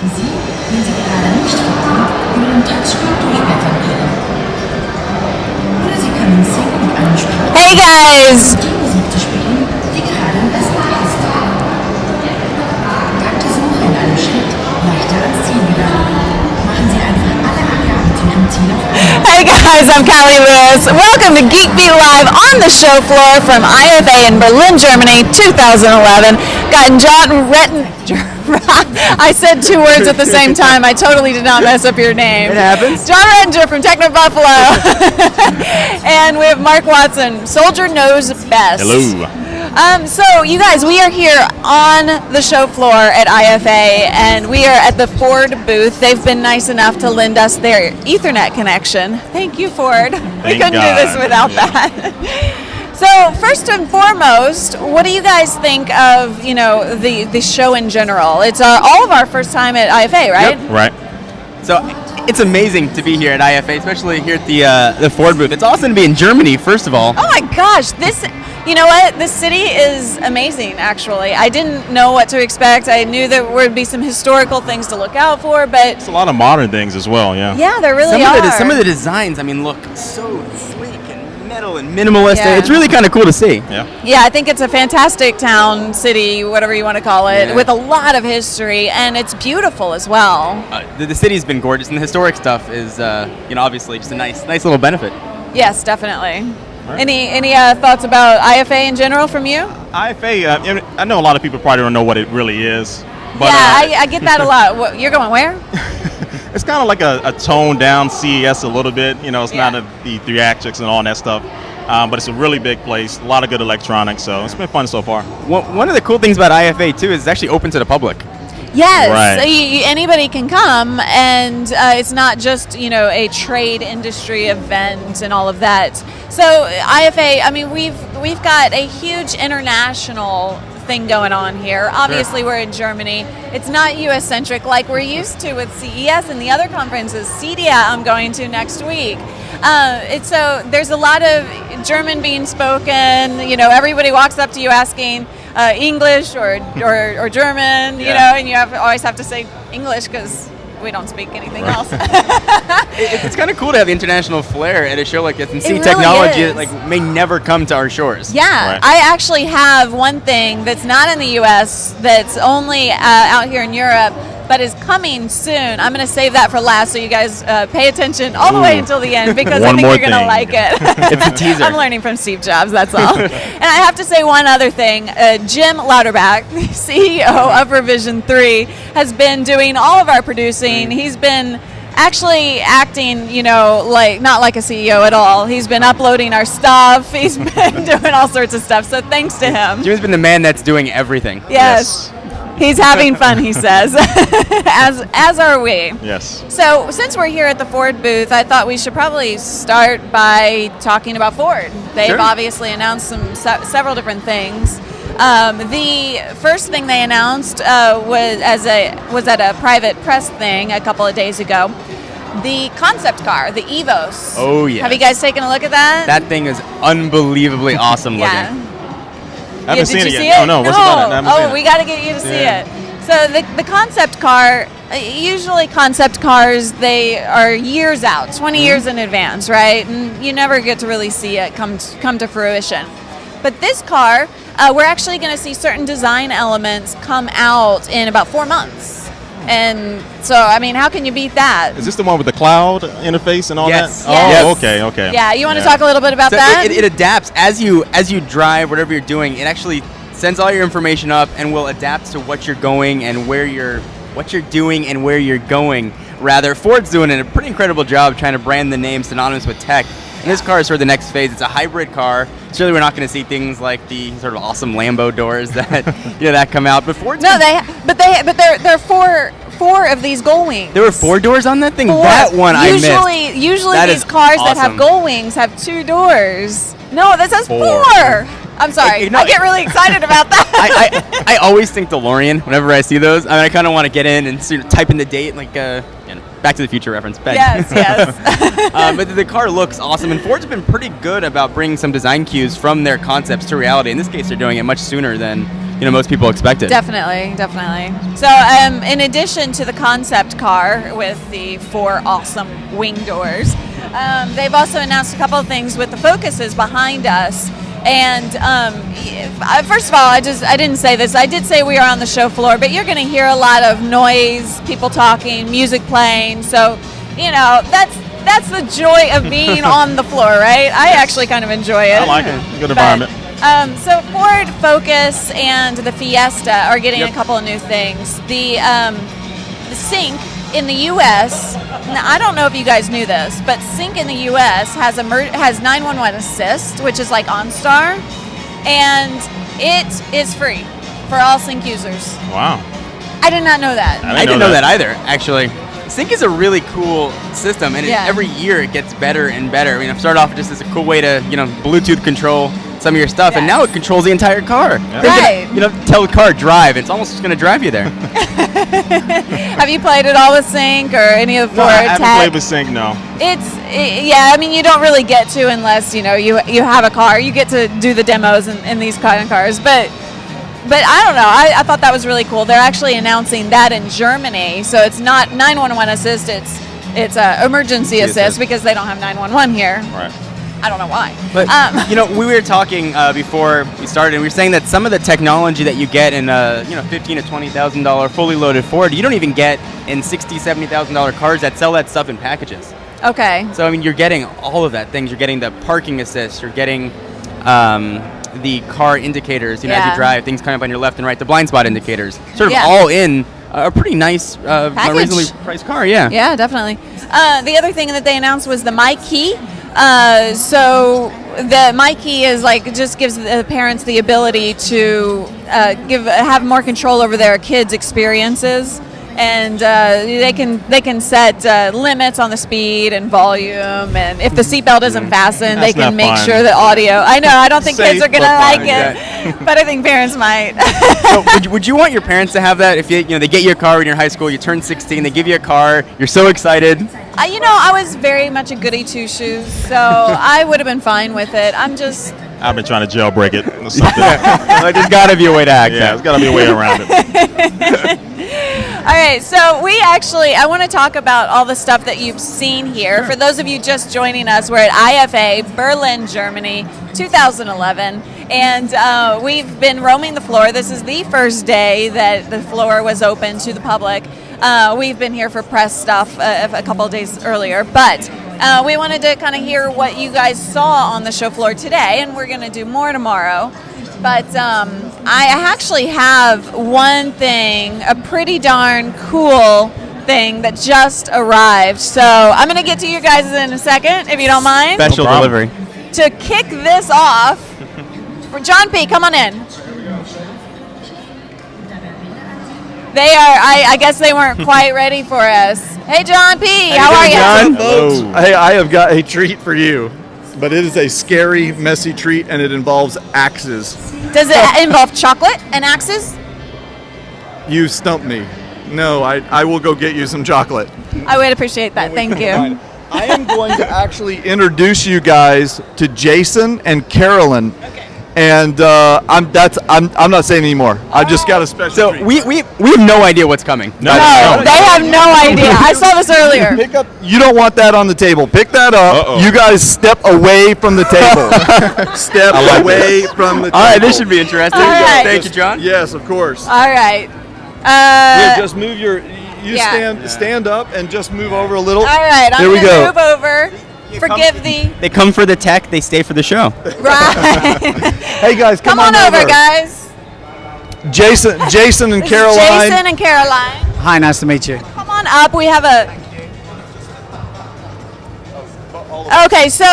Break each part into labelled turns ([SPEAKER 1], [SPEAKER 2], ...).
[SPEAKER 1] die Sie, wenn Sie gerade nicht fahren, über den Touchscreen durchblättern können. Oder Sie können Sync mit einem Sprach... ...die Musik zu spielen, die gerade am besten passt. Dank der Suche in einem Schritt leichter ans Ziel gelangen. Machen Sie einfach alle Angaben zu Ihrem Ziel auf einmal.
[SPEAKER 2] Hey guys, I'm Callie Lewis. Welcome to Geek Beat Live on the show floor from IFA in Berlin, Germany, 2011. Got John Retten. I said two words at the same time. I totally did not mess up your name.
[SPEAKER 3] It happens.
[SPEAKER 2] John Rettinger from Techno Buffalo. And we have Mark Watson, Soldier Knows Best.
[SPEAKER 4] Hello.
[SPEAKER 2] So you guys, we are here on the show floor at IFA, and we are at the Ford booth. They've been nice enough to lend us their Ethernet connection. Thank you, Ford. We couldn't do this without that. So first and foremost, what do you guys think of, the show in general? It's all of our first time at IFA, right?
[SPEAKER 4] Yep. Right.
[SPEAKER 3] So it's amazing to be here at IFA, especially here at the Ford booth. It's awesome to be in Germany, first of all.
[SPEAKER 2] Oh my gosh, you know what? This city is amazing, actually. I didn't know what to expect. I knew there would be some historical things to look out for, but...
[SPEAKER 4] It's a lot of modern things as well, yeah.
[SPEAKER 2] Yeah, there really are.
[SPEAKER 3] Some of the designs, look so sleek and metal and minimalist.
[SPEAKER 2] Yeah.
[SPEAKER 3] It's really kind of cool to see.
[SPEAKER 2] Yeah, I think it's a fantastic town, city, whatever you want to call it, with a lot of history, and it's beautiful as well.
[SPEAKER 3] The city's been gorgeous, and the historic stuff is, obviously just a nice little benefit.
[SPEAKER 2] Yes, definitely.
[SPEAKER 4] Right.
[SPEAKER 2] Any thoughts about IFA in general from you?
[SPEAKER 4] IFA, I know a lot of people probably don't know what it really is. But,
[SPEAKER 2] I get that a lot. You're going where?
[SPEAKER 4] It's kind of like a toned down CES a little bit. It's not the theatrics and all that stuff. But it's a really big place, a lot of good electronics, so it's been fun so far.
[SPEAKER 3] One of the cool things about IFA, too, is it's actually open to the public.
[SPEAKER 2] Yes,
[SPEAKER 4] right.
[SPEAKER 2] So anybody can come, and it's not just a trade industry event and all of that. So IFA, we've got a huge international thing going on here. Obviously, We're in Germany. It's not U.S. centric like we're used to with CES and the other conferences. CEDIA I'm going to next week. So there's a lot of German being spoken. Everybody walks up to you asking English or German, and you always have to say English because we don't speak anything else.
[SPEAKER 3] It's kind of cool to have the international flair at a show like this and see
[SPEAKER 2] really
[SPEAKER 3] technology
[SPEAKER 2] is.
[SPEAKER 3] that may never come to our shores.
[SPEAKER 2] Yeah,
[SPEAKER 4] Right.
[SPEAKER 2] I actually have one thing that's not in the U.S. that's only out here in Europe, but is coming soon. I'm going to save that for last, so you guys pay attention all the way until the end, because I
[SPEAKER 4] One
[SPEAKER 2] think
[SPEAKER 4] more
[SPEAKER 2] you're going to
[SPEAKER 4] thing.
[SPEAKER 2] like it.
[SPEAKER 3] It's a teaser.
[SPEAKER 2] I'm learning from Steve Jobs, that's all. And I have to say one other thing. Jim Lauterbach, the CEO of Revision 3, has been doing all of our producing. He's been actually acting, not like a CEO at all. He's been uploading our stuff. He's been doing all sorts of stuff, so thanks to him.
[SPEAKER 3] Jim's been the man that's doing everything.
[SPEAKER 2] Yes. He's having fun, he says, as are we.
[SPEAKER 4] Yes.
[SPEAKER 2] So since we're here at the Ford booth, I thought we should probably start by talking about Ford. They've obviously announced several different things. The first thing they announced was at a private press thing a couple of days ago. The concept car, the EVOS.
[SPEAKER 3] Oh, yeah.
[SPEAKER 2] Have you guys taken a look at that?
[SPEAKER 3] That thing is unbelievably awesome looking.
[SPEAKER 4] I haven't seen
[SPEAKER 2] did
[SPEAKER 4] it
[SPEAKER 2] you
[SPEAKER 4] yet.
[SPEAKER 2] see it?
[SPEAKER 4] Oh, no. What's about it? I haven't seen it.
[SPEAKER 2] We got to get you to see it. So the concept car, usually concept cars, they are years out, 20 years in advance, right? And you never get to really see it come to fruition. But this car, we're actually going to see certain design elements come out in about 4 months. And so, how can you beat that?
[SPEAKER 4] Is this the one with the cloud interface and all
[SPEAKER 3] Yes.
[SPEAKER 4] that?
[SPEAKER 2] Yes.
[SPEAKER 4] Oh, okay.
[SPEAKER 2] Yeah, you want to talk a little bit about
[SPEAKER 3] So
[SPEAKER 2] that?
[SPEAKER 3] it adapts as you drive, whatever you're doing. It actually sends all your information up and will adapt to what you're going and what you're doing and where you're going. Rather, Ford's doing a pretty incredible job trying to brand the name synonymous with tech. And this car is sort of the next phase. It's a hybrid car. Surely we're not going to see things like the sort of awesome Lambo doors that that come out. But Ford's
[SPEAKER 2] there are four of these gull wings.
[SPEAKER 3] There were 4 doors on that thing? That one I missed.
[SPEAKER 2] Usually
[SPEAKER 3] That
[SPEAKER 2] these
[SPEAKER 3] is
[SPEAKER 2] cars that have
[SPEAKER 3] awesome.
[SPEAKER 2] gull wings have 2 doors. No, this has 4. I'm sorry.
[SPEAKER 3] No,
[SPEAKER 2] I get really excited about that.
[SPEAKER 3] I always think DeLorean whenever I see those. I kind of want to get in and type in the date, like Back to the Future reference. Ben.
[SPEAKER 2] Yes.
[SPEAKER 3] But the car looks awesome, and Ford's been pretty good about bringing some design cues from their concepts to reality. In this case, they're doing it much sooner than most people expected.
[SPEAKER 2] Definitely. So, in addition to the concept car with the 4 awesome wing doors, they've also announced a couple of things with the focuses behind us. And first of all, I didn't say this. I did say we are on the show floor, but you're going to hear a lot of noise, people talking, music playing. So, that's the joy of being on the floor, right? I actually kind of enjoy it.
[SPEAKER 4] I like it. Good environment.
[SPEAKER 2] So Ford Focus and the Fiesta are getting a couple of new things. The Sync in the U.S. Now, I don't know if you guys knew this, but Sync in the U.S. has 911 Assist, which is like OnStar, and it is free for all Sync users.
[SPEAKER 4] Wow.
[SPEAKER 2] I did not know that.
[SPEAKER 3] I didn't know that either, actually. Sync is a really cool system, and every year it gets better and better. I mean, it started off just as a cool way to, Bluetooth control some of your stuff, and now it controls the entire car.
[SPEAKER 4] Yeah.
[SPEAKER 2] Right.
[SPEAKER 3] Tell the car drive. It's almost just going to drive you there.
[SPEAKER 2] Have you played it all with Sync or any of the Ford
[SPEAKER 4] I haven't
[SPEAKER 2] tech?
[SPEAKER 4] played with Sync, no.
[SPEAKER 2] I mean, you don't really get to unless, you have a car. You get to do the demos in these kind of cars, but I don't know. I thought that was really cool. They're actually announcing that in Germany, so it's not 911 Assist. It's emergency assist because they don't have 911 here.
[SPEAKER 4] Right.
[SPEAKER 2] I don't know why.
[SPEAKER 3] But we were talking before we started, and we were saying that some of the technology that you get in $15,000 to $20,000 fully loaded Ford, you don't even get in $60,000, $70,000 cars that sell that stuff in packages.
[SPEAKER 2] Okay.
[SPEAKER 3] So I mean, you're getting all of that things. You're getting the parking assist. You're getting the car indicators. As you drive, things kind of on your left and right. The blind spot indicators, sort of all in a pretty nice, reasonably priced car. Yeah.
[SPEAKER 2] Yeah, definitely. The other thing that they announced was the My Key. So the My Key is just gives the parents the ability to have more control over their kids' experiences, and they can set limits on the speed and volume, and if the seatbelt isn't fastened, they can make sure that audio. I know, I don't think kids are gonna like it, but I think parents might.
[SPEAKER 3] So would you want your parents to have that if they get you a car when you're in high school, you turn 16, they give you a car, you're so excited?
[SPEAKER 2] I was very much a goody two-shoes, so I would have been fine with it.
[SPEAKER 4] I've been trying to jailbreak it or something.
[SPEAKER 3] There's got to be a way to hack that.
[SPEAKER 4] There's got to be a way around it.
[SPEAKER 2] All right, so I want to talk about all the stuff that you've seen here. For those of you just joining us, we're at IFA, Berlin, Germany, 2011, and we've been roaming the floor. This is the first day that the floor was open to the public. We've been here for press stuff a couple of days earlier, but we wanted to kind of hear what you guys saw on the show floor today, and we're going to do more tomorrow. But I actually have one thing, a pretty darn cool thing that just arrived. So I'm going to get to you guys in a second, if you don't mind.
[SPEAKER 3] Special delivery.
[SPEAKER 2] To kick this off, for John P., come on in. They are, I guess they weren't quite ready for us. Hey, John P., how are you?
[SPEAKER 3] John?
[SPEAKER 5] Folks, hey, I have got a treat for you, but it is a scary, messy treat, and it involves axes.
[SPEAKER 2] Does it involve chocolate and axes?
[SPEAKER 5] You stumped me. No, I will go get you some chocolate.
[SPEAKER 2] I would appreciate that. Thank you.
[SPEAKER 5] I am going to actually introduce you guys to Jason and Carolyn.
[SPEAKER 2] Okay.
[SPEAKER 5] And I'm not saying anymore. I just got a special
[SPEAKER 3] So
[SPEAKER 5] treat.
[SPEAKER 3] we have no idea what's coming.
[SPEAKER 2] No, they have no idea. I saw this earlier.
[SPEAKER 5] Pick up. You don't want that on the table. Pick that up.
[SPEAKER 4] Uh-oh.
[SPEAKER 5] You guys step away from the table. Step away from the table.
[SPEAKER 3] All right, this should be interesting.
[SPEAKER 2] All right.
[SPEAKER 3] Thank you, John.
[SPEAKER 5] Yes, of course.
[SPEAKER 2] All right.
[SPEAKER 5] Yeah, just move your. You
[SPEAKER 2] Yeah.
[SPEAKER 5] stand up and just move over a little.
[SPEAKER 2] All right, I'm
[SPEAKER 5] There we
[SPEAKER 2] going to
[SPEAKER 5] go.
[SPEAKER 2] move over. Forgive the...
[SPEAKER 3] They come for the tech, they stay for the show.
[SPEAKER 2] Right.
[SPEAKER 5] Hey guys, come
[SPEAKER 2] on over, guys.
[SPEAKER 5] Jason and
[SPEAKER 2] This is
[SPEAKER 5] Caroline.
[SPEAKER 2] Jason and Caroline.
[SPEAKER 6] Hi, nice to meet you.
[SPEAKER 2] Come on up. We have a... Okay, so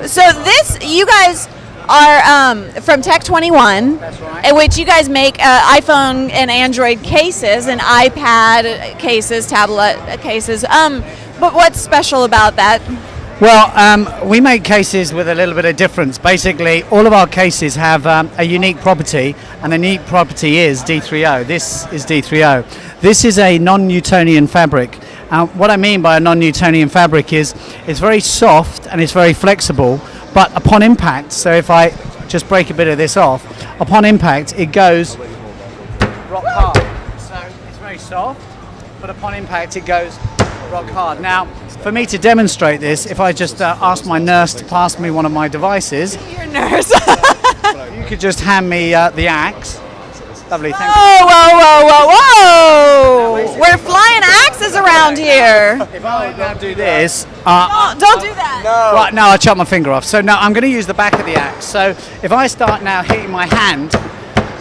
[SPEAKER 2] this, you guys are from Tech 21, in which you guys make iPhone and Android cases and iPad cases, tablet cases. But what's special about that?
[SPEAKER 6] Well, we make cases with a little bit of difference. Basically, all of our cases have a unique property, and the unique property is D3O. This is D3O. This is a non-Newtonian fabric. What I mean by a non-Newtonian fabric is it's very soft and it's very flexible, but upon impact, so if I just break a bit of this off, upon impact, it goes rock hard. So it's very soft, but upon impact, it goes rock hard. Now, for me to demonstrate this, if I just ask my nurse to pass me one of my devices,
[SPEAKER 2] Your nurse.
[SPEAKER 6] you could just hand me the axe. Lovely, thank you.
[SPEAKER 2] Whoa! We're flying axes around here.
[SPEAKER 6] If I now do this,
[SPEAKER 2] Don't do that.
[SPEAKER 6] right, no, I chopped my finger off. So now I'm going to use the back of the axe. So if I start now hitting my hand,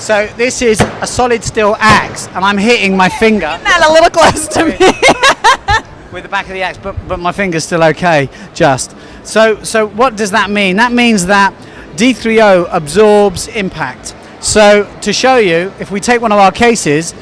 [SPEAKER 6] so this is a solid steel axe, and I'm hitting my finger
[SPEAKER 2] That a little close to me.
[SPEAKER 6] with the back of the axe, but my finger's still okay, just. So what does that mean? That means that D3O absorbs impact. So to show you, if we take one of our cases,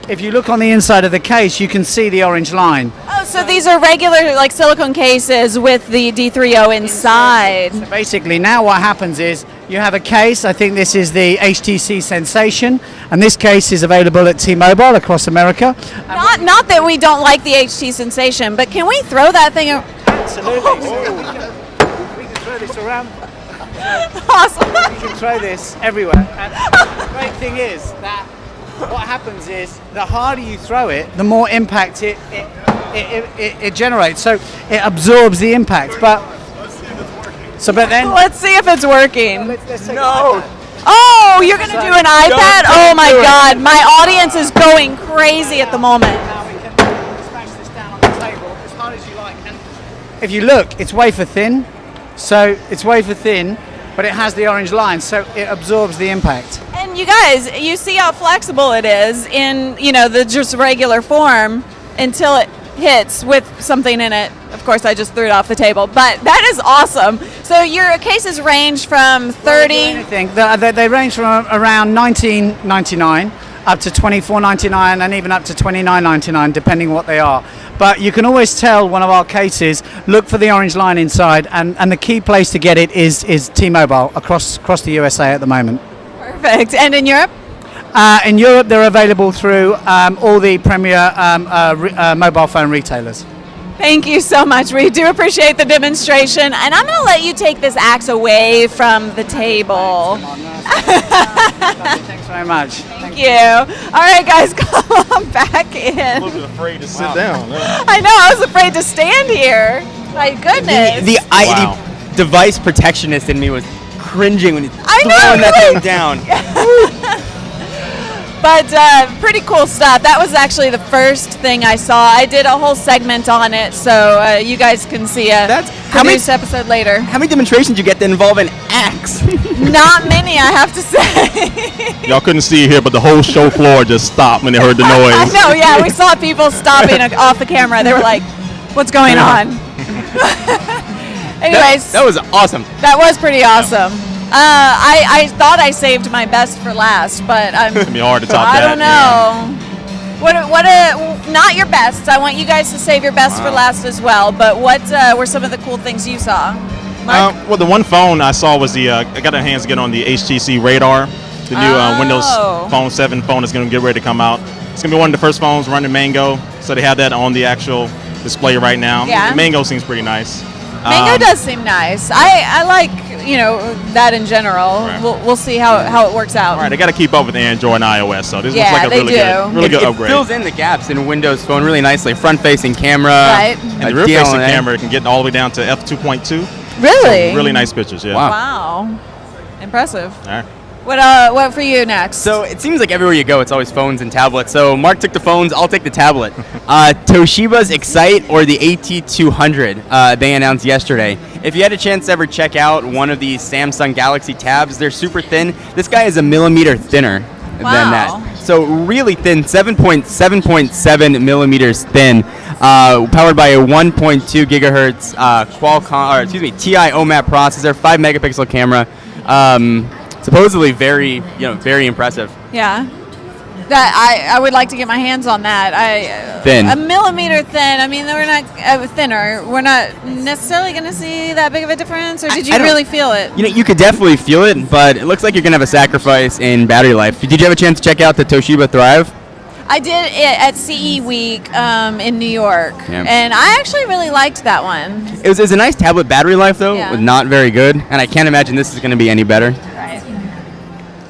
[SPEAKER 6] if you look on the inside of the case, you can see the orange line.
[SPEAKER 2] Oh, so these are regular like silicone cases with the D3O inside.
[SPEAKER 6] So basically now what happens is you have a case, I think this is the HTC Sensation, and this case is available at T-Mobile across America.
[SPEAKER 2] Not that we don't like the HT Sensation, but can we throw that thing?
[SPEAKER 6] Absolutely. We can throw this around.
[SPEAKER 2] Awesome.
[SPEAKER 6] You can throw this everywhere. And the great thing is that what happens is the harder you throw it, the more impact it generates. So it absorbs the impact. But then
[SPEAKER 2] Let's see if it's working.
[SPEAKER 6] let's take
[SPEAKER 3] No.
[SPEAKER 2] Oh, you're gonna do an iPad?
[SPEAKER 3] don't
[SPEAKER 2] Oh my
[SPEAKER 3] do it.
[SPEAKER 2] God, my audience is going crazy at the moment.
[SPEAKER 6] Now we can smash this down on the table as hard as you like. And if you look, it's wafer thin. So it's wafer thin, but it has the orange line, so it absorbs the impact.
[SPEAKER 2] And you guys, you see how flexible it is in, the just regular form until it hits with something in it. Of course, I just threw it off the table, but that is awesome. So your cases range from 30.
[SPEAKER 6] Anything. They range from around $19.99 up to $24.99 and even up to $29.99, depending what they are. But you can always tell one of our cases, look for the orange line inside, and the key place to get it is T-Mobile across the USA at the moment.
[SPEAKER 2] Perfect. And in Europe?
[SPEAKER 6] In Europe, they're available through all the premier mobile phone retailers.
[SPEAKER 2] Thank you so much. We do appreciate the demonstration. And I'm going to let you take this axe away from the table.
[SPEAKER 6] Thanks very much.
[SPEAKER 2] Thank you. All right, guys, come on back in.
[SPEAKER 4] A little bit afraid to sit down.
[SPEAKER 2] I know, I was afraid to stand here. My goodness.
[SPEAKER 3] The
[SPEAKER 4] Wow.
[SPEAKER 3] device protectionist in me was cringing when you
[SPEAKER 2] I know,
[SPEAKER 3] throwing that
[SPEAKER 2] really.
[SPEAKER 3] thing down.
[SPEAKER 2] But pretty cool stuff. That was actually the first thing I saw. I did a whole segment on it, so you guys can see a
[SPEAKER 3] how many-
[SPEAKER 2] produced episode later.
[SPEAKER 3] How many demonstrations you get that involve an axe?
[SPEAKER 2] Not many, I have to say.
[SPEAKER 4] Y'all couldn't see it here, but the whole show floor just stopped when they heard the
[SPEAKER 2] I
[SPEAKER 4] noise.
[SPEAKER 2] know, yeah. We saw people stopping off the camera. They were like, what's going on? Anyways,
[SPEAKER 3] that was awesome.
[SPEAKER 2] that was pretty awesome. I thought I saved my best for last, but I'm.
[SPEAKER 4] It's gonna be hard to top
[SPEAKER 2] I
[SPEAKER 4] that.
[SPEAKER 2] don't know. Not your best. I want you guys to save your best for last as well. But what were some of the cool things you saw? Mark?
[SPEAKER 4] Well, the one phone I saw was I got our hands to get on the HTC Radar, the new Windows
[SPEAKER 2] Oh.
[SPEAKER 4] Phone 7 phone that's going to get ready to come out. It's going to be one of the first phones running Mango, so they have that on the actual display right now.
[SPEAKER 2] Yeah.
[SPEAKER 4] The Mango seems pretty nice.
[SPEAKER 2] Mango does seem nice. I like that in general.
[SPEAKER 4] Right.
[SPEAKER 2] We'll see how it works out.
[SPEAKER 4] All right, they got to keep up with Android and iOS, so this
[SPEAKER 2] Yeah,
[SPEAKER 4] looks like a
[SPEAKER 2] they
[SPEAKER 4] really
[SPEAKER 2] do.
[SPEAKER 4] good
[SPEAKER 3] It
[SPEAKER 4] upgrade.
[SPEAKER 3] fills in the gaps in Windows Phone really nicely. Front-facing camera.
[SPEAKER 2] Right.
[SPEAKER 4] And the rear-facing camera can get all the way down to f2.2.
[SPEAKER 2] Really?
[SPEAKER 4] So really nice pictures, yeah.
[SPEAKER 3] Wow.
[SPEAKER 2] Wow. Impressive.
[SPEAKER 4] All right.
[SPEAKER 2] What for you next?
[SPEAKER 3] So it seems like everywhere you go, it's always phones and tablets. So Mark took the phones, I'll take the tablet. Toshiba's Excite or the AT200 they announced yesterday. If you had a chance to ever check out one of these Samsung Galaxy tabs, they're super thin. This guy is a millimeter thinner than
[SPEAKER 2] Wow.
[SPEAKER 3] that. So really thin, 7.7 millimeters thin, powered by a 1.2 gigahertz TI OMAP processor, 5 megapixel camera. Supposedly very impressive.
[SPEAKER 2] yeah. That I would like to get my hands on that.
[SPEAKER 3] Thin.
[SPEAKER 2] A millimeter thin. I mean, we're not thinner. We're not necessarily going to see that big of a difference. Or did you
[SPEAKER 3] I don't-
[SPEAKER 2] really feel it?
[SPEAKER 3] You could definitely feel it, but it looks like you're gonna have a sacrifice in battery life. Did you have a chance to check out the Toshiba Thrive?
[SPEAKER 2] I did it at CE Week in New York,
[SPEAKER 3] Yeah.
[SPEAKER 2] and I actually really liked that one.
[SPEAKER 3] It was a nice tablet battery life though.
[SPEAKER 2] Yeah.
[SPEAKER 3] It was not very good, and I can't imagine this is gonna be any better.
[SPEAKER 2] Right.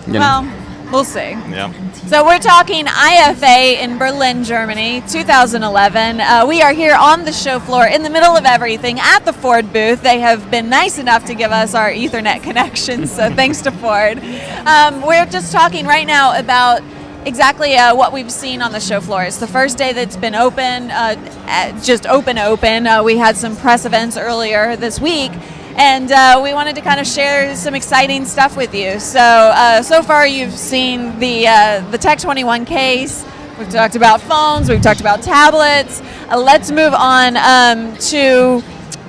[SPEAKER 2] Well, we'll see.
[SPEAKER 4] Yeah.
[SPEAKER 2] So we're talking IFA in Berlin, Germany, 2011. We are here on the show floor in the middle of everything at the Ford booth. They have been nice enough to give us our Ethernet connections, so thanks to Ford. We're just talking right now about exactly what we've seen on the show floor. It's the first day that's been open, just open. We had some press events earlier this week, and we wanted to kind of share some exciting stuff with you. So far you've seen the Tech 21 case. We've talked about phones. We've talked about tablets. Let's move on to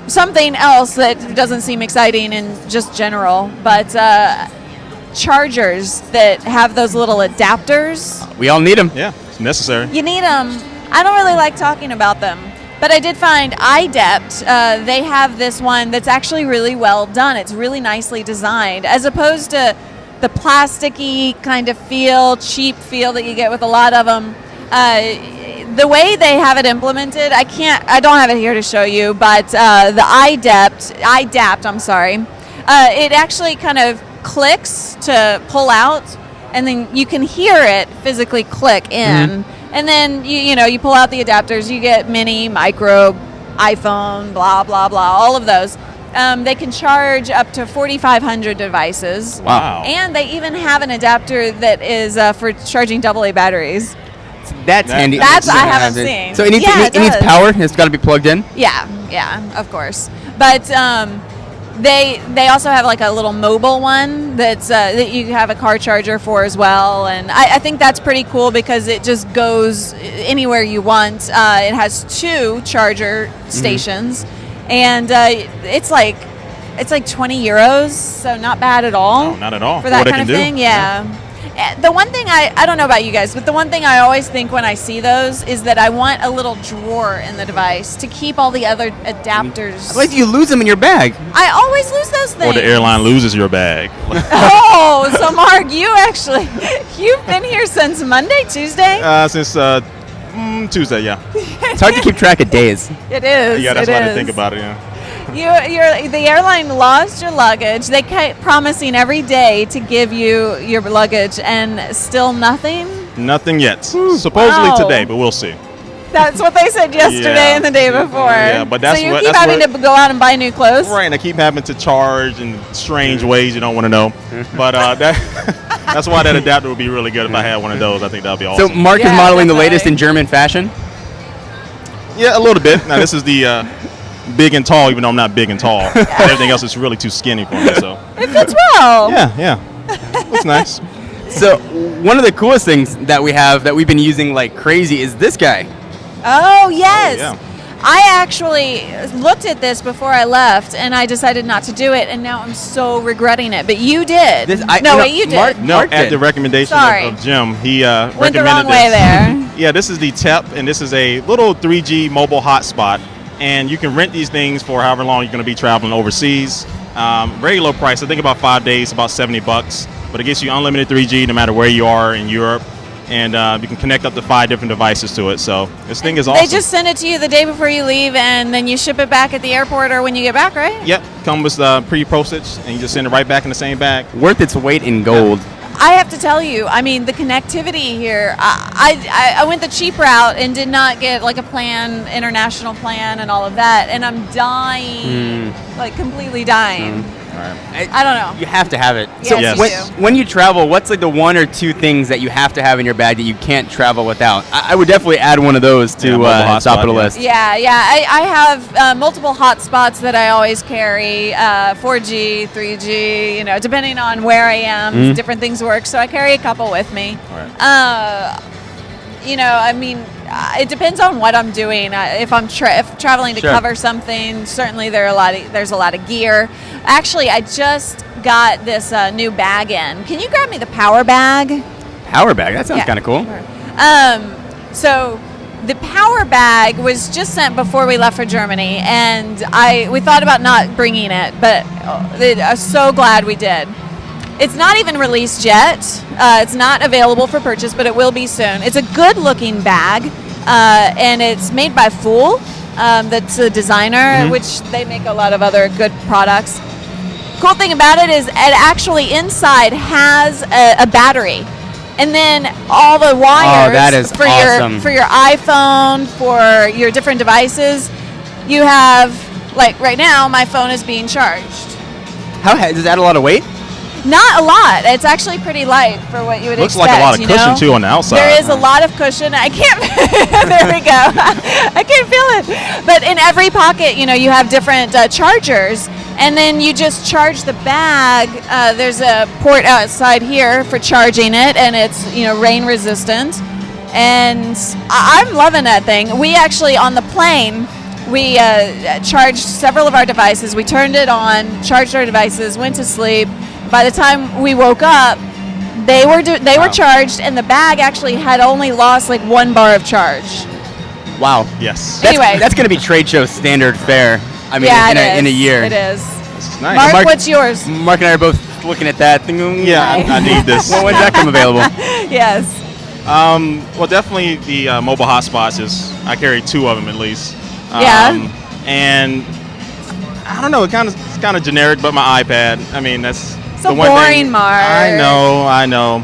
[SPEAKER 2] something else that doesn't seem exciting in just general, but chargers that have those little adapters.
[SPEAKER 3] We all need them.
[SPEAKER 4] Yeah, it's necessary.
[SPEAKER 2] You need them. I don't really like talking about them, but I did find iDept. They have this one that's actually really well done. It's really nicely designed, as opposed to the plasticky kind of cheap feel that you get with a lot of them. The way they have it implemented, I don't have it here to show you, but the iDept, I'm sorry, it actually kind of clicks to pull out, and then you can hear it physically click in, and then you pull out the adapters. You get mini, micro, iPhone, blah blah blah, all of those. They can charge up to 4,500 devices.
[SPEAKER 3] Wow.
[SPEAKER 2] And they even have an adapter that is for charging AA batteries.
[SPEAKER 3] That's handy.
[SPEAKER 2] That's I haven't seen.
[SPEAKER 3] So it needs power. It's got to be plugged in.
[SPEAKER 2] Yeah, of course. But they also have like a little mobile one that you have a car charger for as well, and I think that's pretty cool because it just goes anywhere you want. It has 2 charger stations, and it's like 20 euros, so not bad at all.
[SPEAKER 4] No, not at all.
[SPEAKER 2] For that kind of thing. Yeah. The one thing I don't know about you guys, but the one thing I always think when I see those is that I want a little drawer in the device to keep all the other adapters.
[SPEAKER 3] Otherwise, you lose them in your bag.
[SPEAKER 2] I always lose those things.
[SPEAKER 4] Or the airline loses your bag.
[SPEAKER 2] Oh, so Mark, you've been here since Monday, Tuesday?
[SPEAKER 4] Since Tuesday, yeah.
[SPEAKER 3] It's hard to keep track of days.
[SPEAKER 2] It is.
[SPEAKER 4] Yeah, that's why I didn't think about it, yeah.
[SPEAKER 2] The airline lost your luggage. They kept promising every day to give you your luggage, and still nothing?
[SPEAKER 4] Nothing yet. Supposedly today, but we'll see.
[SPEAKER 2] That's what they said yesterday and the day before.
[SPEAKER 4] Yeah, but that's
[SPEAKER 2] so you
[SPEAKER 4] what,
[SPEAKER 2] keep
[SPEAKER 4] that's
[SPEAKER 2] having to go out and buy new clothes?
[SPEAKER 4] Right, and I keep having to charge in strange ways you don't want to know. But that's why that adapter would be really good if I had one of those. I think that would be awesome.
[SPEAKER 3] So Mark is modeling the latest in German fashion?
[SPEAKER 4] Yeah, a little bit. Now, this is the big and tall, even though I'm not big and tall. Everything else is really too skinny for me. So
[SPEAKER 2] it fits well.
[SPEAKER 4] Yeah. Looks nice.
[SPEAKER 3] So one of the coolest things that we have that we've been using like crazy is this guy.
[SPEAKER 2] Oh, yes.
[SPEAKER 4] Oh, yeah.
[SPEAKER 2] I actually looked at this before I left, and I decided not to do it, and now I'm so regretting it. But you did.
[SPEAKER 3] You did.
[SPEAKER 4] Mark at the recommendation of Jim, he
[SPEAKER 2] went
[SPEAKER 4] recommended
[SPEAKER 2] the wrong
[SPEAKER 4] this.
[SPEAKER 2] way there.
[SPEAKER 4] Yeah, this is the TEP, and this is a little 3G mobile hotspot, and you can rent these things for however long you're going to be traveling overseas. Very low price. I think about 5 days, about $70, but it gets you unlimited 3G no matter where you are in Europe. And you can connect up to 5 different devices to it. So this thing is awesome.
[SPEAKER 2] They just send it to you the day before you leave, and then you ship it back at the airport or when you get back, right?
[SPEAKER 4] Yep, come with pre-postage, and you just send it right back in the same bag.
[SPEAKER 3] Worth its weight in gold.
[SPEAKER 2] I have to tell you, I mean, the connectivity here, I went the cheap route and did not get like a plan, international plan and all of that, and I'm dying, like completely dying.
[SPEAKER 3] Right.
[SPEAKER 2] I don't know.
[SPEAKER 3] You have to have it.
[SPEAKER 2] Yes,
[SPEAKER 3] So when you travel, what's like the 1 or 2 things that you have to have in your bag that you can't travel without? I would definitely add one of those to top of the list.
[SPEAKER 2] Yeah. I have multiple hotspots that I always carry, 4G, 3G, depending on where I am, different things work. So I carry a couple with me.
[SPEAKER 4] All right.
[SPEAKER 2] I mean, it depends on what I'm doing. If I'm traveling to cover something, certainly there's a lot of gear. Actually, I just got this new bag in. Can you grab me the power bag?
[SPEAKER 3] Power bag? That sounds kind of cool.
[SPEAKER 2] So the power bag was just sent before we left for Germany, and we thought about not bringing it, but I'm so glad we did. It's not even released yet. It's not available for purchase, but it will be soon. It's a good-looking bag, and it's made by Fool. That's a designer, which they make a lot of other good products. cool thing about it is it actually inside has a battery. And then all the wires
[SPEAKER 3] that is
[SPEAKER 2] for
[SPEAKER 3] awesome.
[SPEAKER 2] your iPhone, for your different devices, you have, like right now, my phone is being charged.
[SPEAKER 3] Does that add a lot of weight?
[SPEAKER 2] Not a lot. It's actually pretty light for what you would
[SPEAKER 4] Looks
[SPEAKER 2] expect.
[SPEAKER 4] like a lot of
[SPEAKER 2] you
[SPEAKER 4] cushion
[SPEAKER 2] know?
[SPEAKER 4] too on the outside.
[SPEAKER 2] There is a lot of cushion. I can't. There we go. I can't feel it. But in every pocket, you have different chargers, and then you just charge the bag. There's a port outside here for charging it, and it's rain resistant. And I'm loving that thing. We actually on the plane. We charged several of our devices. We turned it on, charged our devices, went to sleep. By the time we woke up, they were charged, and the bag actually had only lost like 1 bar of charge.
[SPEAKER 3] Wow.
[SPEAKER 4] Yes.
[SPEAKER 2] Anyway.
[SPEAKER 3] That's going to be trade show standard fare. I mean,
[SPEAKER 2] Yeah,
[SPEAKER 3] in a year.
[SPEAKER 2] It is.
[SPEAKER 4] This is nice.
[SPEAKER 2] Mark, what's yours?
[SPEAKER 3] Mark and I are both looking at that, thinking,
[SPEAKER 4] Yeah, I need this.
[SPEAKER 3] Well, when's that come available?
[SPEAKER 2] Yes.
[SPEAKER 4] Well, definitely the mobile hotspots I carry 2 of them at least.
[SPEAKER 2] Yeah.
[SPEAKER 4] And I don't know, it's kind of generic, but my iPad. I mean, that's
[SPEAKER 2] So
[SPEAKER 4] the one
[SPEAKER 2] boring,
[SPEAKER 4] thing.
[SPEAKER 2] Mark.
[SPEAKER 4] I know.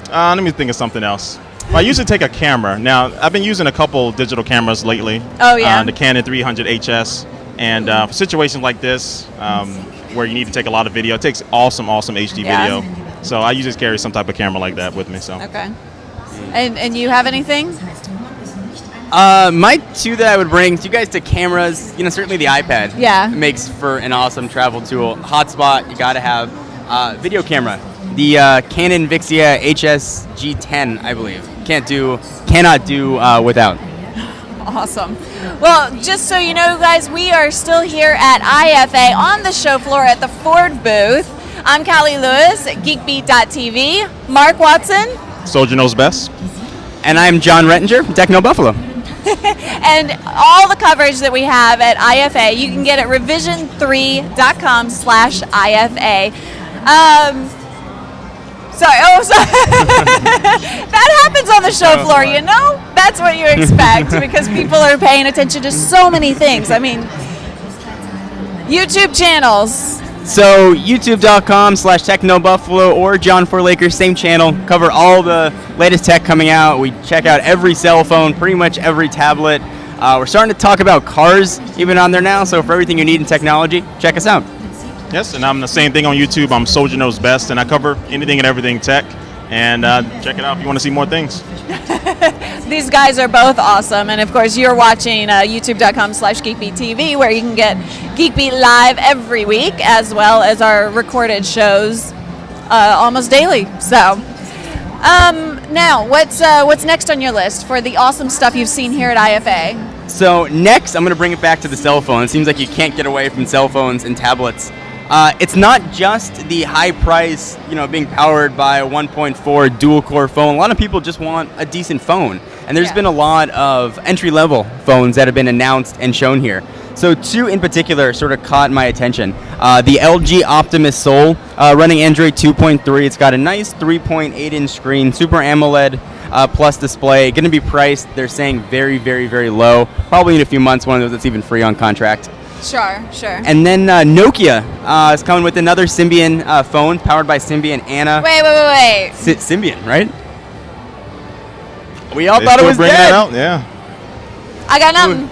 [SPEAKER 4] Let me think of something else. Well, I usually take a camera. Now, I've been using a couple digital cameras lately.
[SPEAKER 2] Oh, yeah.
[SPEAKER 4] The Canon 300 HS. And for situations like this, where you need to take a lot of video, it takes awesome HD
[SPEAKER 2] Yeah.
[SPEAKER 4] video. So I usually carry some type of camera like that with me. So.
[SPEAKER 2] Okay. And you have anything?
[SPEAKER 3] My 2 that I would bring to you guys to cameras, certainly the iPad.
[SPEAKER 2] Yeah.
[SPEAKER 3] It makes for an awesome travel tool. Hotspot, you got to have. Video camera. The Canon Vixia HS G10, I believe. Cannot do without.
[SPEAKER 2] Awesome. Well, just so you know, guys, we are still here at IFA on the show floor at the Ford booth. I'm Callie Lewis at GeekBeat.tv. Mark Watson.
[SPEAKER 4] Soldier knows best.
[SPEAKER 3] And I'm John Rettinger from Techno Buffalo.
[SPEAKER 2] And all the coverage that we have at IFA, you can get at revision3.com/IFA. Sorry. That happens on the show floor, That's what you expect because people are paying attention to so many things. I mean, YouTube channels.
[SPEAKER 3] So youtube.com/TechnoBuffalo or John Forlaker, same channel. Cover all the latest tech coming out. We check out every cell phone, pretty much every tablet. We're starting to talk about cars even on there now. So for everything you need in technology, check us out.
[SPEAKER 4] Yes, and I'm the same thing on YouTube. I'm Soldier Knows Best, and I cover anything and everything tech. And check it out if you want to see more things.
[SPEAKER 2] These guys are both awesome. And of course, you're watching youtube.com/GeekBeatTV, where you can get Geek Beat live every week, as well as our recorded shows almost daily. So, now, what's next on your list for the awesome stuff you've seen here at IFA?
[SPEAKER 3] So next, I'm going to bring it back to the cell phone. It seems like you can't get away from cell phones and tablets. It's not just the high price, being powered by a 1.4 dual-core phone. A lot of people just want a decent phone. And there's been a lot of entry-level phones that have been announced and shown here. So 2 in particular sort of caught my attention. The LG Optimus Soul, running Android 2.3. It's got a nice 3.8-inch screen, Super AMOLED plus display. Going to be priced, they're saying, very, very, very low. Probably in a few months, one of those that's even free on contract.
[SPEAKER 2] Sure.
[SPEAKER 3] And then Nokia is coming with another Symbian phone powered by Symbian Anna.
[SPEAKER 2] Wait.
[SPEAKER 3] Symbian, right? We all
[SPEAKER 4] They
[SPEAKER 3] thought it
[SPEAKER 4] still
[SPEAKER 3] was
[SPEAKER 4] bring
[SPEAKER 3] dead.
[SPEAKER 4] that out, yeah.
[SPEAKER 2] I got nothing.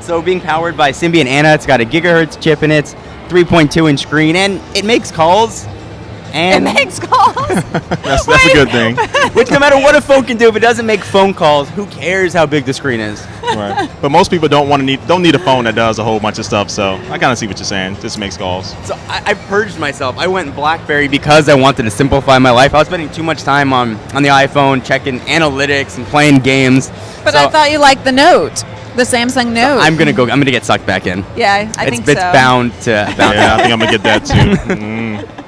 [SPEAKER 3] So being powered by Symbian Anna, it's got a gigahertz chip in it, 3.2-inch screen, and it makes calls. And
[SPEAKER 2] It makes calls.
[SPEAKER 4] That's a good thing.
[SPEAKER 3] which no matter what a phone can do, if it doesn't make phone calls, who cares how big the screen is?
[SPEAKER 4] Right. But most people don't need a phone that does a whole bunch of stuff. So I kind of see what you're saying. Just makes calls.
[SPEAKER 3] So I purged myself. I went BlackBerry because I wanted to simplify my life. I was spending too much time on the iPhone, checking analytics and playing games.
[SPEAKER 2] But
[SPEAKER 3] So
[SPEAKER 2] I thought you liked the Note, the Samsung Note.
[SPEAKER 3] I'm gonna get sucked back in.
[SPEAKER 2] Yeah, I think so.
[SPEAKER 3] It's bound to.
[SPEAKER 4] Yeah, I think I'm gonna get that too.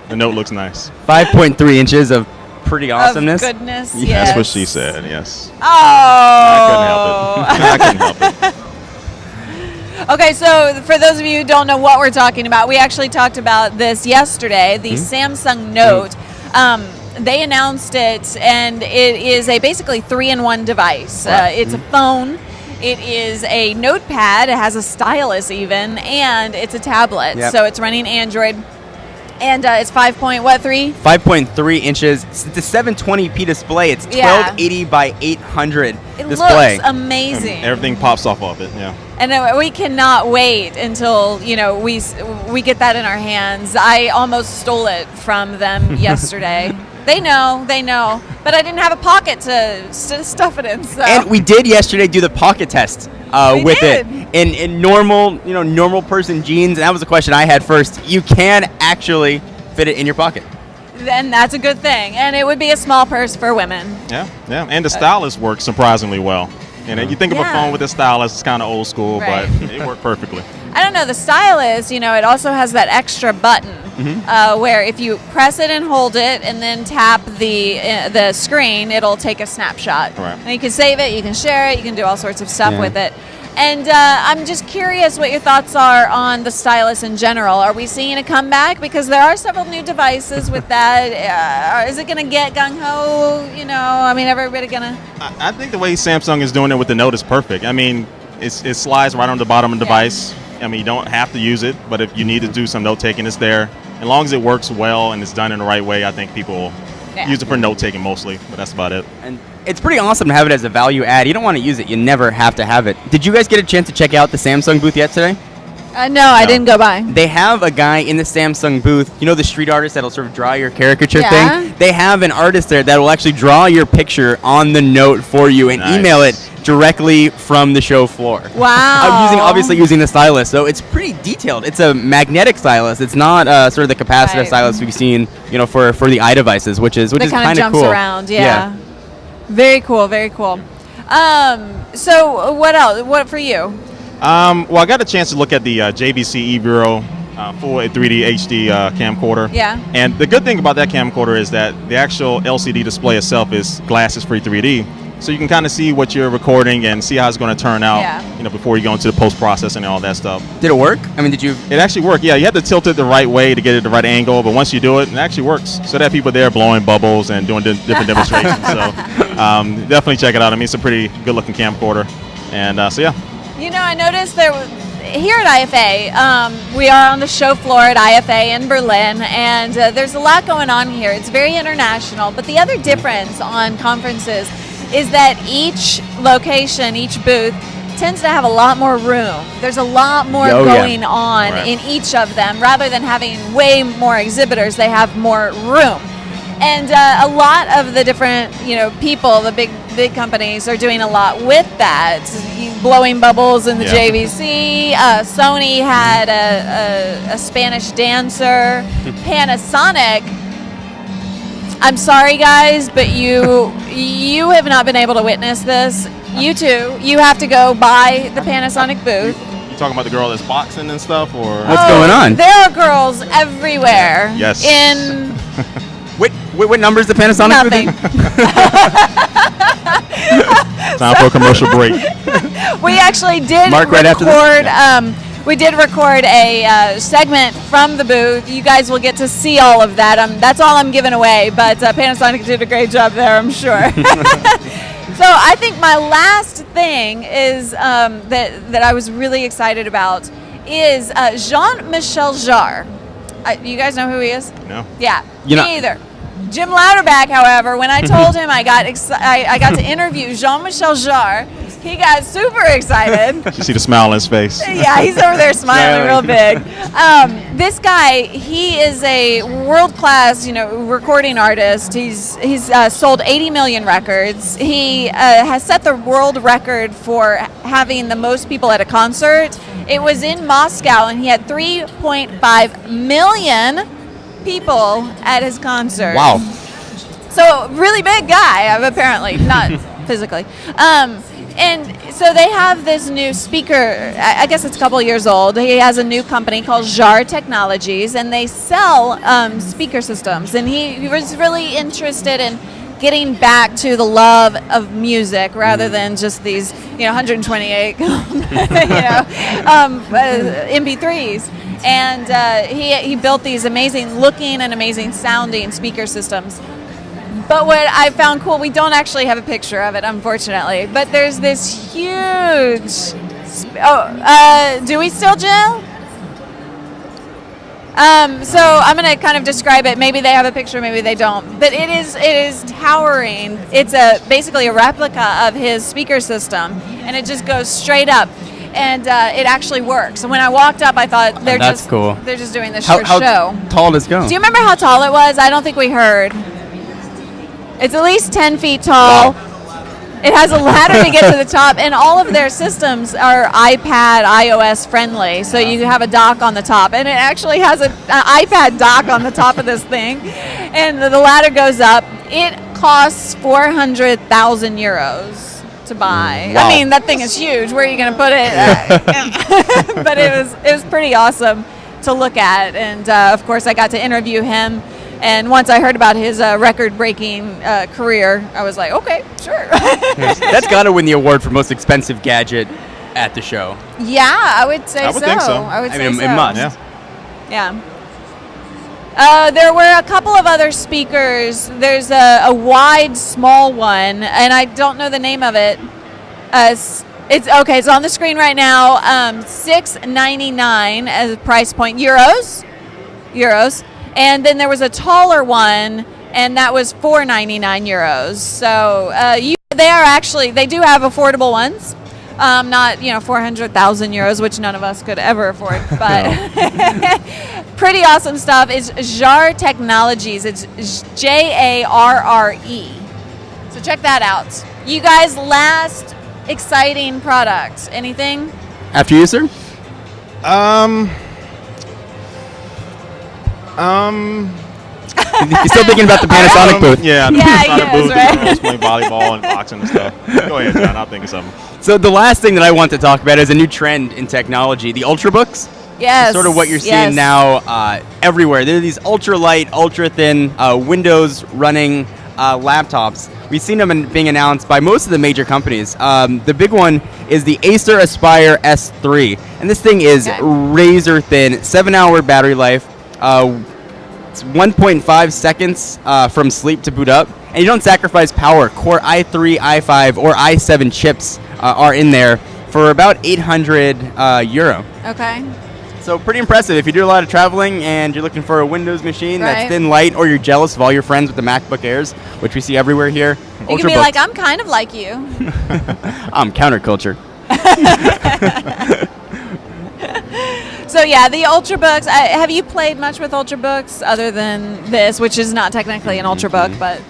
[SPEAKER 4] The Note looks nice.
[SPEAKER 3] 5.3 inches of pretty awesomeness.
[SPEAKER 2] Of goodness,
[SPEAKER 3] Yes.
[SPEAKER 2] yes.
[SPEAKER 4] That's what she said. Yes.
[SPEAKER 2] Oh.
[SPEAKER 4] I couldn't help it.
[SPEAKER 2] Okay, so for those of you who don't know what we're talking about, we actually talked about this yesterday, the Samsung Note. They announced it, and it is a basically 3-in-1 device. It's a phone, it is a notepad, it has a stylus even, and it's a tablet.
[SPEAKER 3] Yep.
[SPEAKER 2] So it's running Android. And it's 5.3?
[SPEAKER 3] 5.3 inches. It's a 720p display. It's
[SPEAKER 2] Yeah.
[SPEAKER 3] 1280 by 800
[SPEAKER 2] It
[SPEAKER 3] display.
[SPEAKER 2] looks amazing.
[SPEAKER 4] And everything pops off of it. Yeah.
[SPEAKER 2] And we cannot wait until we get that in our hands. I almost stole it from them yesterday. They know, but I didn't have a pocket to stuff it in. So.
[SPEAKER 3] And we did yesterday do the pocket test with
[SPEAKER 2] did.
[SPEAKER 3] it in normal person jeans. And that was a question I had first. You can actually fit it in your pocket.
[SPEAKER 2] Then that's a good thing, and it would be a small purse for women.
[SPEAKER 4] Yeah. And the stylus works surprisingly well. And you think of a phone with a stylus, it's kind of old school,
[SPEAKER 2] Right.
[SPEAKER 4] but it worked perfectly.
[SPEAKER 2] I don't know, the stylus, it also has that extra button where if you press it and hold it and then tap the screen, it'll take a snapshot.
[SPEAKER 4] Right.
[SPEAKER 2] And you can save it, you can share it, you can do all sorts of stuff
[SPEAKER 3] Yeah.
[SPEAKER 2] with it. And I'm just curious what your thoughts are on the stylus in general. Are we seeing a comeback? Because there are several new devices with that. Is it going to get gung-ho? Everybody going to...
[SPEAKER 4] I think the way Samsung is doing it with the Note is perfect. I mean, it slides right on the bottom of the device. I mean, you don't have to use it, but if you need to do some note taking, it's there. As long as it works well and it's done in the right way, I think people will use it for note taking mostly, but that's about it.
[SPEAKER 3] And it's pretty awesome to have it as a value add. You don't want to use it. You never have to have it. Did you guys get a chance to check out the Samsung booth yet today?
[SPEAKER 2] No, I didn't go by.
[SPEAKER 3] They have a guy in the Samsung booth, the street artist that'll sort of draw your caricature
[SPEAKER 2] Yeah.
[SPEAKER 3] thing? They have an artist there that will actually draw your picture on the note for you and
[SPEAKER 4] Nice.
[SPEAKER 3] email it directly from the show floor.
[SPEAKER 2] Wow.
[SPEAKER 3] Obviously using the stylus, so it's pretty detailed. It's a magnetic stylus. It's not sort of the capacitive
[SPEAKER 2] Right.
[SPEAKER 3] stylus we've seen, for the idevices, which is
[SPEAKER 2] That kind of
[SPEAKER 3] kind of
[SPEAKER 2] jumps
[SPEAKER 3] cool.
[SPEAKER 2] around, yeah. Very cool, very cool. So what else? What for you?
[SPEAKER 4] Well, I got a chance to look at the JVC eBureau full 3D HD camcorder.
[SPEAKER 2] Yeah.
[SPEAKER 4] And the good thing about that camcorder is that the actual LCD display itself is glasses-free 3D. So you can kind of see what you're recording and see how it's going to turn out, before you go into the post-processing and all that stuff.
[SPEAKER 3] Did it work? I mean, did you...
[SPEAKER 4] It actually worked. Yeah, you have to tilt it the right way to get it the right angle, but once you do it, it actually works. So there are people there blowing bubbles and doing different demonstrations. So definitely check it out. I mean, it's a pretty good-looking camcorder. And so, yeah.
[SPEAKER 2] I noticed here at IFA, we are on the show floor at IFA in Berlin, and there's a lot going on here. It's very international, but the other difference on conferences is that each location, each booth, tends to have a lot more room. There's a lot more going on in each of them. Rather than having way more exhibitors, they have more room. And a lot of the different, people, the big companies are doing a lot with that. Blowing bubbles in the JVC. Sony had a Spanish dancer. Panasonic. I'm sorry, guys, but you have not been able to witness this. You too. You have to go by the Panasonic booth.
[SPEAKER 4] You talking about the girl that's boxing and stuff, or
[SPEAKER 3] What's going on?
[SPEAKER 2] There are girls everywhere.
[SPEAKER 4] Yes.
[SPEAKER 2] In
[SPEAKER 3] What number is the Panasonic
[SPEAKER 2] nothing.
[SPEAKER 4] time for a commercial break.
[SPEAKER 2] We actually did
[SPEAKER 3] Mark right after
[SPEAKER 2] record. We did record a segment from the booth. You guys will get to see all of that. That's all I'm giving away. But Panasonic did a great job there, I'm sure. So I think my last thing is that I was really excited about is Jean-Michel Jarre. You guys know who he is?
[SPEAKER 4] No.
[SPEAKER 2] Yeah,
[SPEAKER 3] You know-
[SPEAKER 2] me either. Jim Louderback, however, when I told him I got to interview Jean-Michel Jarre, he got super excited.
[SPEAKER 4] You see the smile on his face.
[SPEAKER 2] Yeah, he's over there smiling real big. This guy, he is a world-class, recording artist. He's sold 80 million records. He has set the world record for having the most people at a concert. It was in Moscow, and he had 3.5 million people at his concert.
[SPEAKER 3] Wow.
[SPEAKER 2] So really big guy, apparently, not physically. And so they have this new speaker, I guess it's a couple years old. He has a new company called Jarre Technologies, and they sell speaker systems. And he was really interested in getting back to the love of music rather than just these, 128, MP3s. And he built these amazing looking and amazing sounding speaker systems. But what I found cool, we don't actually have a picture of it, unfortunately. But there's this huge... do we still, Jill? So I'm going to kind of describe it. Maybe they have a picture, maybe they don't. But it is towering. It's basically a replica of his speaker system, and it just goes straight up. And it actually works. And when I walked up, I thought they're
[SPEAKER 3] cool.
[SPEAKER 2] They're just doing this for show.
[SPEAKER 3] How tall does it go?
[SPEAKER 2] Do you remember how tall it was? I don't think we heard. It's at least 10 feet tall. Wow. It has a ladder to get to the top, and all of their systems are iPad, iOS friendly. So you have a dock on the top, and it actually has an iPad dock on the top of this thing. And the ladder goes up. It costs 400,000 euros to buy.
[SPEAKER 3] Wow.
[SPEAKER 2] I mean, that thing is huge. Where are you going to put it? But it was pretty awesome to look at, and of course I got to interview him. And once I heard about his record-breaking career, I was like, okay, sure.
[SPEAKER 3] That's got to win the award for most expensive gadget at the show.
[SPEAKER 2] Yeah, I would say so.
[SPEAKER 4] I would think so.
[SPEAKER 2] I would
[SPEAKER 3] I
[SPEAKER 2] say
[SPEAKER 3] mean,
[SPEAKER 2] so.
[SPEAKER 3] it must.
[SPEAKER 2] Yeah. There were a couple of other speakers. There's a wide, small one, and I don't know the name of it. It's okay. It's on the screen right now. $6.99 as a price point, euros. And then there was a taller one, and that was €4.99. So they do have affordable ones. Not 400,000 euros, which none of us could ever afford, but pretty awesome stuff. It's Jar Technologies. It's JARRE. So check that out. You guys, last exciting product. Anything?
[SPEAKER 3] After you, sir? You're still thinking about the Panasonic booth.
[SPEAKER 4] Yeah,
[SPEAKER 2] Yeah,
[SPEAKER 4] booth.
[SPEAKER 2] right.
[SPEAKER 4] Girls playing volleyball and boxing and stuff. Go ahead, John. I'll think of something.
[SPEAKER 3] So the last thing that I want to talk about is a new trend in technology, the Ultrabooks.
[SPEAKER 2] Yes.
[SPEAKER 3] Sort of what you're seeing now everywhere. There are these ultra light, ultra thin Windows running laptops. We've seen them being announced by most of the major companies. The big one is the Acer Aspire S3. And this thing is razor thin, 7-hour battery life. It's 1.5 seconds from sleep to boot up. And you don't sacrifice power. Core i3, i5, or i7 chips are in there for about 800 euro.
[SPEAKER 2] Okay.
[SPEAKER 3] So pretty impressive. If you do a lot of traveling and you're looking for a Windows machine
[SPEAKER 2] Right.
[SPEAKER 3] that's thin, light, or you're jealous of all your friends with the MacBook Airs, which we see everywhere here.
[SPEAKER 2] You can be like, I'm kind of like you.
[SPEAKER 3] I'm counterculture.
[SPEAKER 2] So yeah, the Ultrabooks. Have you played much with Ultrabooks other than this, which is not technically an Ultrabook, but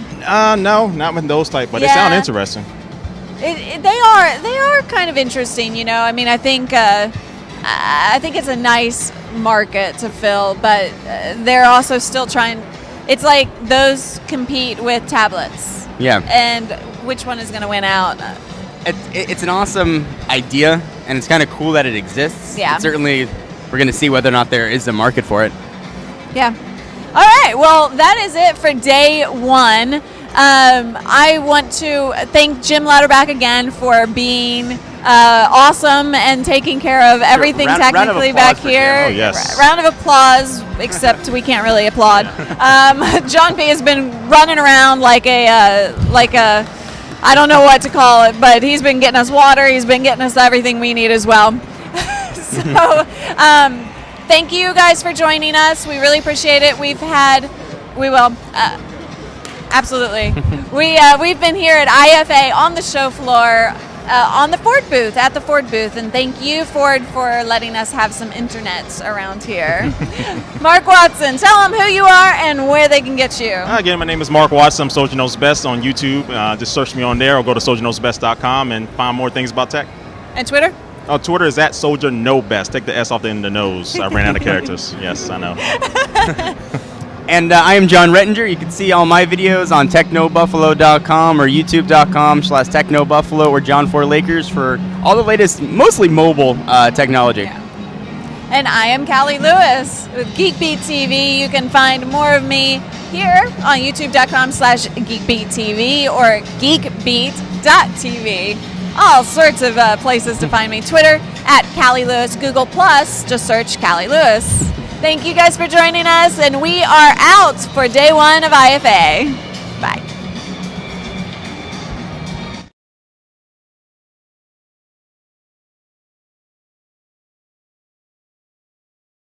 [SPEAKER 4] No, not with those type, but they
[SPEAKER 2] Yeah.
[SPEAKER 4] sound interesting.
[SPEAKER 2] they are kind of interesting. I mean, I think it's a nice market to fill, but they're also still trying. It's like those compete with tablets.
[SPEAKER 3] Yeah.
[SPEAKER 2] And which one is going to win out?
[SPEAKER 3] It's an awesome idea, and it's kind of cool that it exists.
[SPEAKER 2] Yeah.
[SPEAKER 3] But certainly, we're going to see whether or not there is a market for it.
[SPEAKER 2] Yeah. All right. Well, that is it for day one. I want to thank Jim Louderback again for being awesome and taking care of everything
[SPEAKER 3] Round of
[SPEAKER 2] technically
[SPEAKER 3] applause
[SPEAKER 2] back
[SPEAKER 3] for
[SPEAKER 2] here.
[SPEAKER 4] Jim. Oh, yes.
[SPEAKER 2] Round of applause, except we can't really applaud. John P has been running around like a I don't know what to call it, but he's been getting us water. He's been getting us everything we need as well. So, thank you guys for joining us. We really appreciate it. Absolutely. We've been here at IFA on the show floor, on the Ford booth, at the Ford booth, and thank you, Ford, for letting us have some internet around here. Mark Watson, tell them who you are and where they can get you.
[SPEAKER 4] Again, my name is Mark Watson. I'm Soldier Knows Best on YouTube. Just search me on there or go to soldierknowsbest.com and find more things about tech.
[SPEAKER 2] And Twitter?
[SPEAKER 4] Oh, Twitter is at Soldier Know Best. Take the S off the end of the nose. I ran out of characters. Yes, I know.
[SPEAKER 3] And I am John Rettinger. You can see all my videos on technobuffalo.com or youtube.com/technobuffalo or John4Lakers for all the latest, mostly mobile technology.
[SPEAKER 2] Yeah. And I am Callie Lewis with Geek Beat TV. You can find more of me here on youtube.com/GeekBeatTV or GeekBeat.tv. All sorts of places to find me. Twitter at Callie Lewis. Google Plus, just search Callie Lewis. Thank you guys for joining us, and we are out for day one of IFA. Bye.